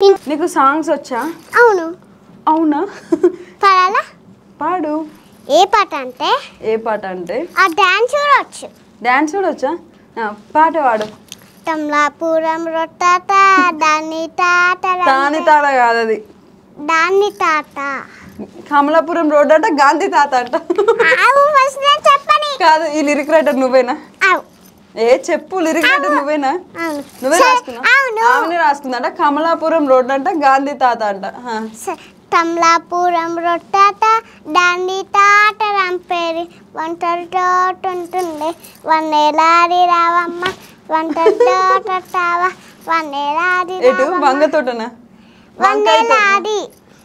నీకు సాంగ్స్ వచ్చా? అవును. అవునా? పాడాలా? పాడు. ఏ పాట అంటే? ఏ పాట అంటే? ఆ డాన్స్ కూడా వచ్చు. డాన్స్ కూడా వచ్చా? పాట పాడు. కమలాపురం రొట్టాట దాని తాత దాని తాత కాదు అది. దాని తాత. కమలాపురం రోడ్ అంట, గాంధీ తాత అంట. చెప్పని కాదు, ఈ లిరిక్ రైటర్ నువ్వేనా? ఏ చెప్పు, లిరిక్ రైటర్ నువ్వేనా? నువ్వే రాసుకున్నా? ఆమెనే రాసుకుందంట. కమలాపురం రోడ్ అంట, గాంధీ తాత అంట. కమలాపురం రొట్టాట దాని తాత రంపేరి వంటలు తోట ఉంటుండే వన్నేలాడి రావమ్మ వంటలు తోటవా వన్నేలాడి ఎటు వంగ తోటనా? వన్నేలాడి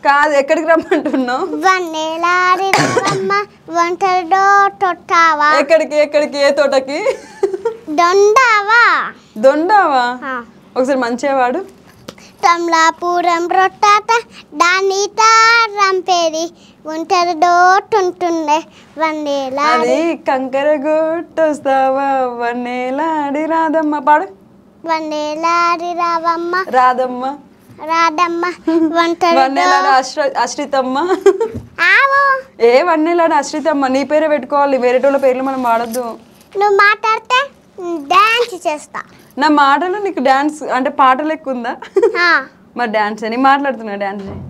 కాదు, ఎక్కడికి రమ్మంటున్నావు? వన్నేలాడి రావమ్మ వంటలు తోటవా. ఎక్కడికి ఎక్కడికి? ఏ తోటకి? దొండావా. దొండావా? ఒకసారి మంచిగా వాడు. కమలాపురం రొట్టాట దాని తారంపేరి ఒంటరి దోటుంటుండే వన్నేలా. అది కంకర గుట్టొస్తావా వన్నేలాడి రాదమ్మ. పాడు. వన్నేలాడి రావమ్మ రాదమ్మ రాదమ్మ ఒంటరి వన్నేలాడి అశ్రితమ్మ. ఏ వన్నేలాడి అశ్రితమ్మ? నీ పేరే పెట్టుకోవాలి, వేరేటోళ్ళ పేర్లు మనం వాడద్దు. నువ్వు మాట్లాడితే డాన్స్ చేస్తా. నా మాటలు నీకు డాన్స్ అంటే పాటలు ఎక్కువ ఉందా? మరి డాన్స్ నేను మాట్లాడుతున్నా, డాన్స్ చేయి.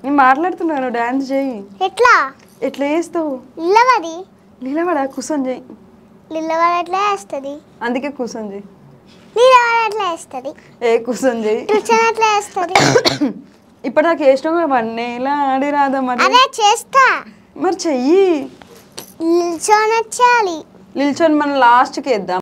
నేను మాట్లాడుతున్నాను, డాన్స్ చేయి. ఎట్లా? ఎట్లా చేస్తావు? నిలబడి. నిలబడా? కూర్చొని చేయి. నిలబడి ఎట్లా వేస్తుంది? అందుకే కూర్చొని చేయి. నిలబడి ఎట్లా వేస్తుంది? ఏ కూర్చొని చేయి. కూర్చొని ఎట్లా వేస్తుంది? ఇప్పటిదాకా వేసినావు వన్నేలా ఆడి రాదమ్మ. అదే చేస్తా. మరి చెయ్యి. నిల్చొని వచ్చేయాలి. నిల్చొని మనం లాస్ట్కి వేద్దాం.